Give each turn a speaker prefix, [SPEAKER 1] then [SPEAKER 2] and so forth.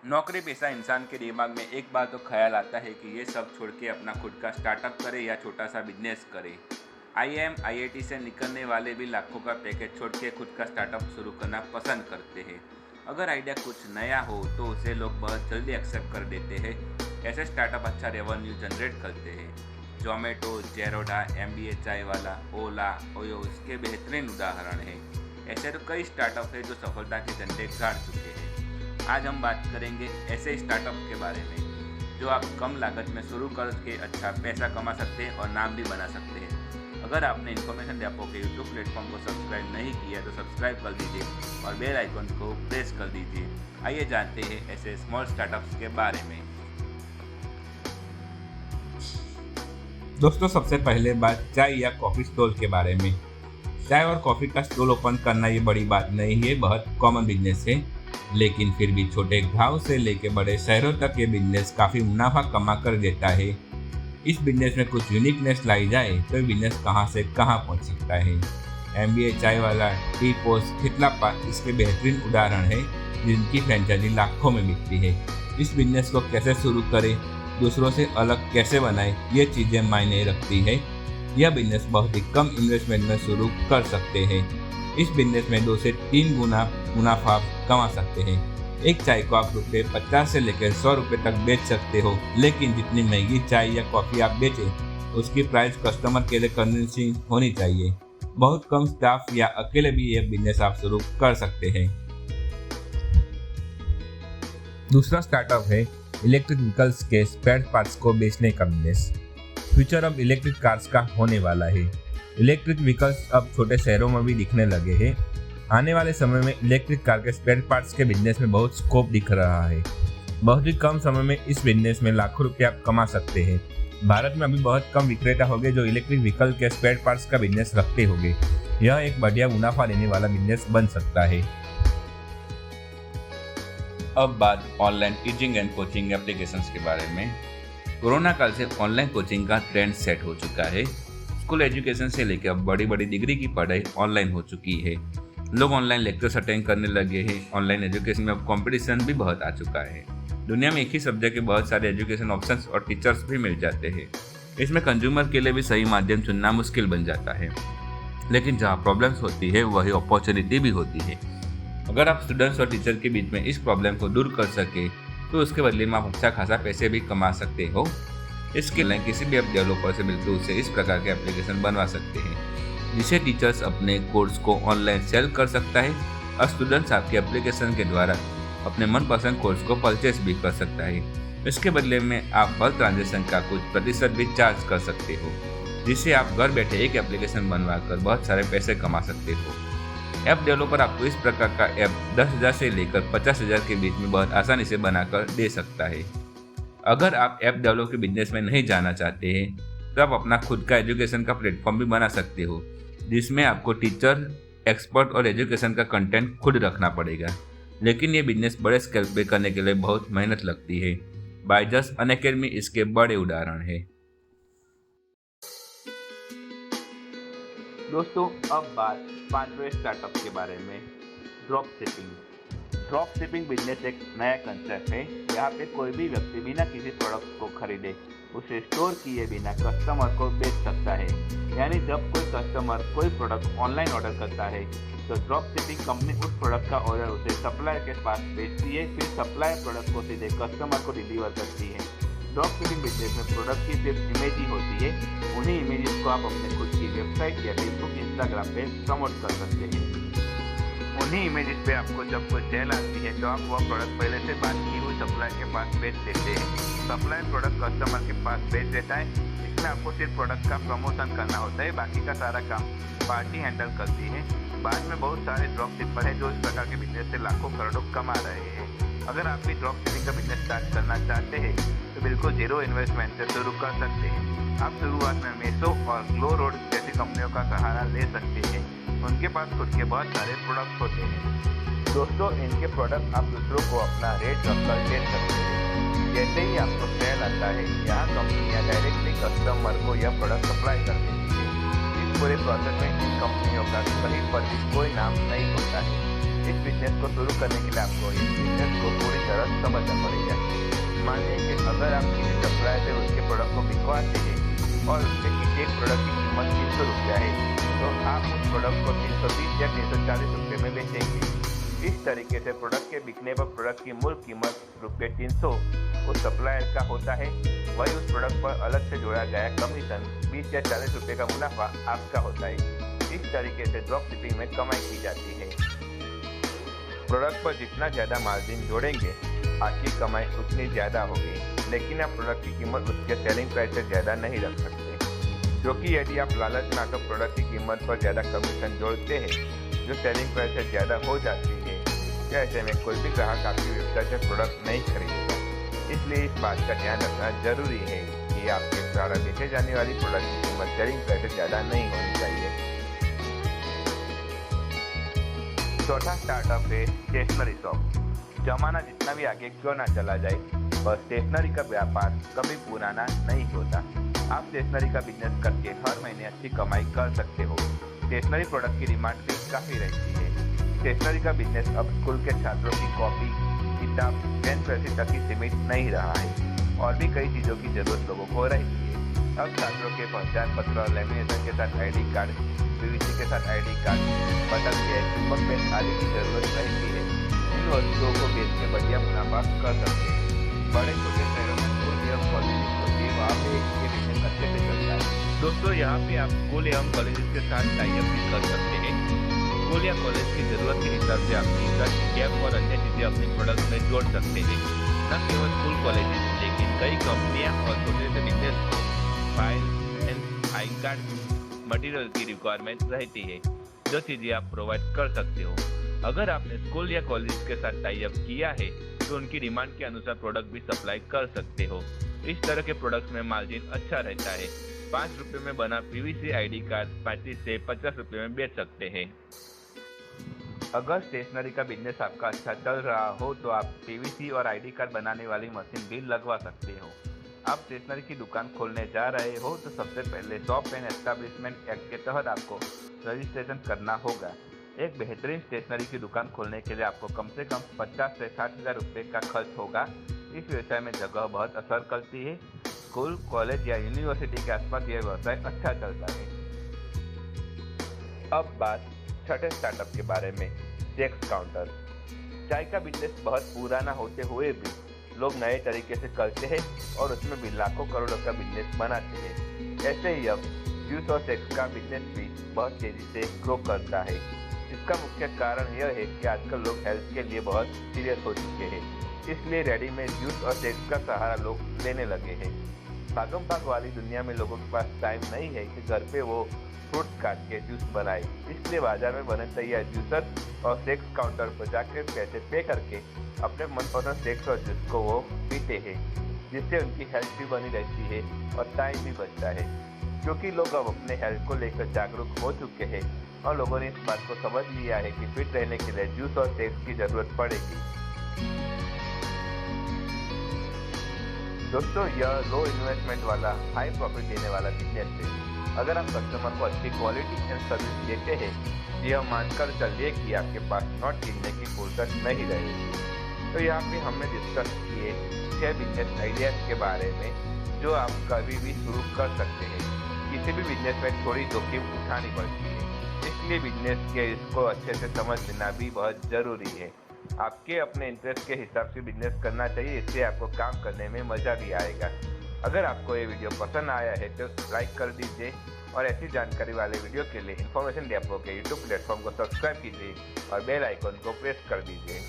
[SPEAKER 1] नौकरी पेशा इंसान के दिमाग में एक बार तो ख्याल आता है कि ये सब छोड़ के अपना खुद का स्टार्टअप करे या छोटा सा बिजनेस करे। आईआईएम आईआईटी से निकलने वाले भी लाखों का पैकेज छोड़ के खुद का स्टार्टअप शुरू करना पसंद करते हैं। अगर आइडिया कुछ नया हो तो उसे लोग बहुत जल्दी एक्सेप्ट कर देते हैं। ऐसे स्टार्टअप अच्छा रेवेन्यू जनरेट करते हैं। जोमेटो, जेरोडा, एमबीए चाय वाला, ओला, ओयो इसके बेहतरीन उदाहरण हैं। ऐसे तो कई स्टार्टअप हैं जो सफलता के झंडे गाड़ चुके हैं। आज हम बात करेंगे ऐसे स्टार्टअप के बारे में जो आप कम लागत में शुरू करके अच्छा पैसा कमा सकते हैं और नाम भी बना सकते हैं। अगर आपने इन्फॉर्मेशन डेपो के यूट्यूब प्लेटफॉर्म को सब्सक्राइब नहीं किया तो सब्सक्राइब कर दीजिए और बेल आइकन को प्रेस कर दीजिए। आइए जानते हैं ऐसे स्मॉल स्टार्टअप्स के बारे में।
[SPEAKER 2] दोस्तों, सबसे पहले बात चाय या कॉफ़ी स्टॉल के बारे में। चाय और कॉफ़ी का स्टॉल ओपन करना ये बड़ी बात नहीं है, बहुत कॉमन बिजनेस है। लेकिन फिर भी छोटे गांव से लेके बड़े शहरों तक ये बिजनेस काफ़ी मुनाफा कमा कर देता है। इस बिजनेस में कुछ यूनिकनेस लाई जाए तो ये बिजनेस कहां से कहां पहुंच सकता है। एमबीए चाय वाला, टी पोस्ट, खितलापा इसके बेहतरीन उदाहरण है जिनकी फ्रेंचाइजी लाखों में बिकती है। इस बिजनेस को कैसे शुरू करें, दूसरों से अलग कैसे बनाएं, ये चीज़ें मायने रखती है। यह बिजनेस बहुत ही कम इन्वेस्टमेंट में शुरू कर सकते हैं। इस बिजनेस में 2 से 3 गुना मुनाफा कमा सकते हैं। एक चाय को आप रुपये 50 से लेकर 100 रुपये तक बेच सकते हो, लेकिन जितनी महंगी चाय या कॉफ़ी आप बेचें उसकी प्राइस कस्टमर के लिए कन्विंसिंग होनी चाहिए। बहुत कम स्टाफ या अकेले भी यह बिजनेस आप शुरू कर सकते हैं। दूसरा स्टार्टअप है इलेक्ट्रिक व्हीकल्स के स्पेयर पार्ट्स को बेचने का बिजनेस। फ्यूचर अब इलेक्ट्रिक कार्स का होने वाला है। इलेक्ट्रिक व्हीकल्स अब छोटे शहरों में भी दिखने लगे हैं। आने वाले समय में इलेक्ट्रिक कार के स्पेयर पार्ट्स के बिजनेस में बहुत स्कोप दिख रहा है। बहुत ही कम समय में इस बिजनेस में लाखों रुपए आप कमा सकते हैं। भारत में अभी बहुत कम विक्रेता होंगे जो इलेक्ट्रिक व्हीकल के स्पेयर पार्ट्स का बिजनेस रखते होंगे। यह एक बढ़िया मुनाफा देने वाला बिजनेस बन सकता है।
[SPEAKER 1] अब बात online teaching and coaching applications के बारे में। कोरोना काल से ऑनलाइन कोचिंग का ट्रेंड सेट हो चुका है। स्कूल एजुकेशन से लेकर अब बड़ी बड़ी डिग्री की पढ़ाई ऑनलाइन हो चुकी है। लोग ऑनलाइन लेक्चर्स अटेंड करने लगे हैं। ऑनलाइन एजुकेशन में अब कंपटीशन भी बहुत आ चुका है। दुनिया में एक ही सब्जेक्ट के बहुत सारे एजुकेशन ऑप्शंस और टीचर्स भी मिल जाते हैं। इसमें कंज्यूमर के लिए भी सही माध्यम चुनना मुश्किल बन जाता है। लेकिन जहाँ प्रॉब्लम्स होती है वही अपॉर्चुनिटी भी होती है। अगर आप स्टूडेंट्स और टीचर के बीच में इस प्रॉब्लम को दूर कर सके तो उसके बदले में आप अच्छा खासा पैसे भी कमा सकते हो। इसके लिए किसी भी ऐप डेवलपर से मिलकर उसे इस प्रकार के एप्लीकेशन बनवा सकते हैं जिसे टीचर्स अपने कोर्स को ऑनलाइन सेल कर सकता है और स्टूडेंट्स आपके एप्लीकेशन के द्वारा अपने मनपसंद कोर्स को परचेस भी कर सकता है। इसके बदले में आप हर ट्रांजेक्शन का कुछ प्रतिशत भी चार्ज कर सकते हो, जिससे आप घर बैठे एक एप्लीकेशन बनवा कर बहुत सारे पैसे कमा सकते हो। ऐप डेवलपर आपको इस प्रकार का ऐप 10,000 से लेकर 50,000 के बीच में बहुत आसानी से बनाकर दे सकता है। अगर आप ऐप डेवलप के बिजनेस में नहीं जाना चाहते हैं तो आप अपना खुद का एजुकेशन का प्लेटफॉर्म भी बना सकते हो, जिसमें आपको टीचर, एक्सपर्ट और एजुकेशन का कंटेंट खुद रखना पड़ेगा। लेकिन ये बिजनेस बड़े स्केल पे करने के लिए बहुत मेहनत लगती है। बायजस अनअकैडमी इसके बड़े उदाहरण है। दोस्तों, अब बात 5वें स्टार्टअप के बारे में, drop shipping. Drop shipping business एक नया कंसेप्ट है। यहाँ पे कोई भी व्यक्ति बिना किसी प्रोडक्ट को खरीदे उसे स्टोर किए बिना कस्टमर को बेच सकता है। यानी जब कोई कस्टमर कोई प्रोडक्ट ऑनलाइन ऑर्डर करता है तो ड्रॉप शिपिंग कंपनी उस प्रोडक्ट का ऑर्डर उसे सप्लायर के पास भेजती है, फिर सप्लायर प्रोडक्ट को सीधे कस्टमर को डिलीवर करती है। ड्रॉप शिपिंग बिजनेस में प्रोडक्ट की सिर्फ इमेज ही होती है। उन्हीं इमेजेस को आप अपने खुद की वेबसाइट या फेसबुक, इंस्टाग्राम पे प्रमोट कर सकते हैं। उन्हीं इमेजेस पे आपको जब कोई सेल आती है तो आप वह प्रोडक्ट पहले से बात की हुई सप्लायर के पास भेज देते हैं। सप्लायर प्रोडक्ट कस्टमर के पास भेज देता है। इसमें आपको सिर्फ प्रोडक्ट का प्रमोशन करना होता है, बाकी का सारा काम पार्टी हैंडल करती है। बाद में बहुत सारे ड्रॉप शिपर हैं जो इस प्रकार के बिजनेस से लाखों करोड़ों कमा रहे हैं। अगर आप भी ड्रॉप शिपिंग का बिजनेस स्टार्ट करना चाहते हैं तो बिल्कुल जीरो इन्वेस्टमेंट से शुरू कर सकते हैं। आप शुरुआत में मीशो और ग्लो रोड जैसी कंपनियों का सहारा ले सकते हैं। उनके पास खुद के बहुत सारे प्रोडक्ट होते हैं। दोस्तों, इनके प्रोडक्ट आप दूसरों को अपना रेट रखकर बेच सकते हैं। जैसे ही आपको सेल आता है, यहाँ कंपनियाँ डायरेक्टली कस्टमर को यह प्रोडक्ट सप्लाई कर देती है। इस पूरे प्रोसेस में इन कंपनियों का कहीं पर भी कोई नाम नहीं होता है।
[SPEAKER 3] इस बिजनेस को शुरू करने के लिए आपको इस बिजनेस को पूरी तरह समझना पड़ेगा। मानिए कि अगर आप किसी सप्लायर से उसके प्रोडक्ट को बिकवाते हैं और उसके एक प्रोडक्ट की कीमत 300 रुपया है, तो आप उस प्रोडक्ट को 320 या 340 रुपये में बेचेंगे। इस तरीके से प्रोडक्ट के बिकने पर प्रोडक्ट की मूल कीमत रुपये 300 उस सप्लायर का होता है, वही उस प्रोडक्ट पर अलग से जोड़ा गया कमीशन 20 या 40 रुपये का मुनाफा आपका होता है। इस तरीके से ड्रॉप शिपिंग में कमाई की जाती है। प्रोडक्ट पर जितना ज़्यादा मार्जिन जोड़ेंगे आपकी कमाई उतनी ज़्यादा होगी, लेकिन आप प्रोडक्ट की कीमत उसके सेलिंग प्राइस से ज़्यादा नहीं रख सकते, क्योंकि यदि आप लालच में आकर प्रोडक्ट की कीमत पर ज़्यादा कमीशन जोड़ते हैं जो सेलिंग प्राइस से ज़्यादा हो जाती है, तो ऐसे में कोई भी ग्राहक आपकी वेबसाइट से प्रोडक्ट नहीं खरीदेगा। इसलिए इस बात का ध्यान रखना जरूरी है कि आपके द्वारा बेचे जाने वाली प्रोडक्ट की कीमत सेलिंग प्राइस से ज़्यादा नहीं होनी चाहिए। चौथा स्टार्टअप है स्टेशनरी शॉप। जमाना जितना भी आगे क्यों ना चला जाए, पर स्टेशनरी का व्यापार कभी पुराना नहीं होता। आप स्टेशनरी का बिजनेस करके हर महीने अच्छी कमाई कर सकते हो। स्टेशनरी प्रोडक्ट की डिमांड भी काफ़ी रहती है। स्टेशनरी का बिजनेस अब स्कूल के छात्रों की कॉपी, किताब, पेन, पेंसिल तक ही सीमित नहीं रहा है और भी कई चीज़ों की जरूरत लोगों को रहती है। अब छात्रों के पहचान पत्र, लेमिनेशन के साथ ID कार्ड, PVC के साथ ID कार्ड, बटन कैश, चुंबक पेन आदि की जरूरत रहती है। इन वस्तुओं को बेच के बढ़िया मुनाफा कर सकते हैं। बड़े छोटे शहरों में स्कूल एवं कॉलेज होती है, वहाँ पे ये बिजनेस अच्छे से चलता है। दोस्तों, यहाँ पे आप स्कूल एवं कॉलेज के साथ टाइप भी कर सकते हैं। स्कूल या कॉलेज की जरूरत के हिसाब से आप टी-शर्ट, कैप और अन्य चीजें अपने प्रोडक्ट में जोड़ सकते हैं। न केवल स्कूल कॉलेज, लेकिन कई कंपनियां और छोटे से बिजनेस को file and I card material की रिक्वायरमेंट रहती है, जो चीजें आप प्रोवाइड कर सकते हो। अगर आपने स्कूल या कॉलेज के साथ टाई अप किया है तो उनकी डिमांड के अनुसार प्रोडक्ट भी सप्लाई कर सकते हो। इस तरह के प्रोडक्ट्स में मार्जिन अच्छा रहता है। 5 रुपये में बना PVC ID कार्ड 35 से 50 रुपये में बेच सकते हैं। अगर स्टेशनरी का बिजनेस आपका अच्छा चल रहा हो तो आप PVC और ID कार्ड बनाने वाली मशीन भी लगवा सकते हो। आप स्टेशनरी की दुकान खोलने जा रहे हो तो सबसे पहले शॉप एंड एस्टैब्लिशमेंट एक्ट के तहत आपको रजिस्ट्रेशन करना होगा। एक बेहतरीन स्टेशनरी की दुकान खोलने के लिए आपको कम से कम 50 से 60 हज़ार रुपये का खर्च होगा। इस व्यवसाय में जगह बहुत असर करती है। स्कूल, कॉलेज या यूनिवर्सिटी के आसपास यह व्यवसाय अच्छा चलता है। अब बात छठे स्टार्टअप के बारे में, सेक्स काउंटर। चाय का बिजनेस बहुत पुराना होते हुए भी लोग नए तरीके से करते हैं और उसमें भी लाखों करोड़ों का बिजनेस बनाते हैं। ऐसे ही अब जूस और सेक्स का बिजनेस भी बहुत तेजी से ग्रो करता है। इसका मुख्य कारण यह है कि आजकल लोग हेल्थ के लिए बहुत सीरियस हो चुके हैं, इसलिए रेडीमेड जूस और सेक्स का सहारा लोग लेने लगे हैं। भागम भाग वाली दुनिया में लोगों के पास टाइम नहीं है कि घर पे वो फ्रूट्स काट के जूस बनाए, इसलिए बाजार में बने तैयार जूसर और सेक्स काउंटर पर जाकर पैसे पे करके अपने मनपसंद सेक्स और जूस को वो पीते हैं, जिससे उनकी हेल्थ भी बनी रहती है और टाइम भी बचता है। क्योंकि लोग अब अपने हेल्थ को लेकर जागरूक हो चुके हैं और लोगों ने इस बात को समझ लिया है कि फिट रहने के लिए जूस और सेक्स की जरूरत पड़ेगी। दोस्तों, यह लो इन्वेस्टमेंट वाला हाई प्रॉफिट देने वाला बिजनेस है। अगर आप कस्टमर को अच्छी क्वालिटी एंड सर्विस देते हैं, यह मानकर चलिए कि आपके पास नोट गिनने की फुर्सत नहीं रहेगी। तो यहाँ पे हमने डिस्कस किए 6 बिजनेस आइडियाज के बारे में जो आप कभी भी शुरू कर सकते हैं। किसी भी बिजनेस में थोड़ी जोखिम उठानी पड़ती है, इसलिए बिजनेस के इसको अच्छे से समझ लेना भी बहुत ज़रूरी है। आपके अपने इंटरेस्ट के हिसाब से बिजनेस करना चाहिए, इससे आपको काम करने में मज़ा भी आएगा। अगर आपको ये वीडियो पसंद आया है तो लाइक कर दीजिए और ऐसी जानकारी वाले वीडियो के लिए इन्फॉर्मेशन डेपो के यूट्यूब प्लेटफॉर्म को सब्सक्राइब कीजिए और बेल आइकन को प्रेस कर दीजिए।